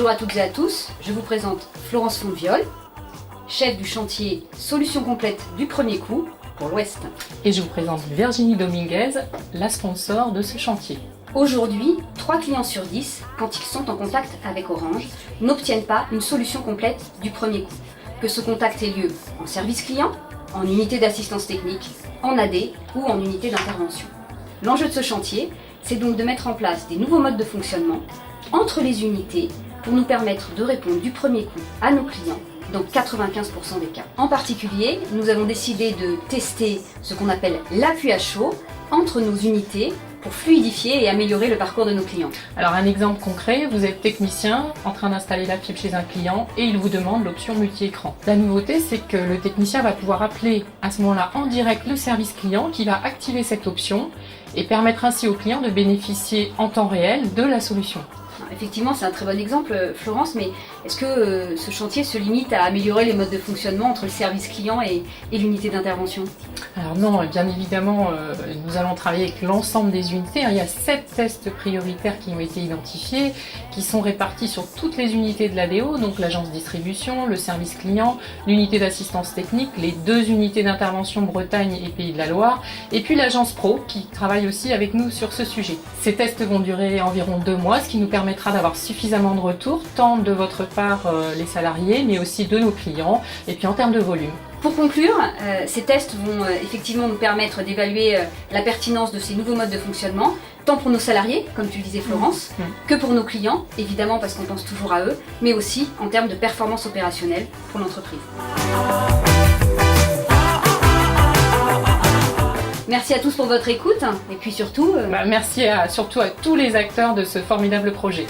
Bonjour à toutes et à tous, je vous présente Florence Fondeviol, chef du chantier Solution complète du premier coup pour l'Ouest. Et je vous présente Virginie Dominguez, la sponsor de ce chantier. Aujourd'hui, 3 clients sur 10, quand ils sont en contact avec Orange, n'obtiennent pas une solution complète du premier coup. Que ce contact ait lieu en service client, en unité d'assistance technique, en AD ou en unité d'intervention. L'enjeu de ce chantier, c'est donc de mettre en place des nouveaux modes de fonctionnement entre les unités pour nous permettre de répondre du premier coup à nos clients dans 95% des cas. En particulier, nous avons décidé de tester ce qu'on appelle l'appui à chaud entre nos unités pour fluidifier et améliorer le parcours de nos clients. Alors un exemple concret, vous êtes technicien en train d'installer la fibre chez un client et il vous demande l'option multi-écran. La nouveauté, c'est que le technicien va pouvoir appeler à ce moment-là en direct le service client qui va activer cette option et permettre ainsi au client de bénéficier en temps réel de la solution. Effectivement, c'est un très bon exemple, Florence, mais est-ce que ce chantier se limite à améliorer les modes de fonctionnement entre le service client et l'unité d'intervention? Alors non, bien évidemment, nous allons travailler avec l'ensemble des unités. Il y a 7 tests prioritaires qui ont été identifiés, qui sont répartis sur toutes les unités de l'ADO, donc l'agence distribution, le service client, l'unité d'assistance technique, les 2 unités d'intervention Bretagne et Pays de la Loire, et puis l'agence pro qui travaille aussi avec nous sur ce sujet. Ces tests vont durer environ 2 mois, ce qui nous permettra d'avoir suffisamment de retours, tant de votre part les salariés, mais aussi de nos clients, et puis en termes de volume. Pour conclure, ces tests vont effectivement nous permettre d'évaluer la pertinence de ces nouveaux modes de fonctionnement, tant pour nos salariés, comme tu le disais Florence, que pour nos clients, évidemment parce qu'on pense toujours à eux, mais aussi en termes de performance opérationnelle pour l'entreprise. Merci à tous pour votre écoute et puis surtout... Merci surtout à tous les acteurs de ce formidable projet.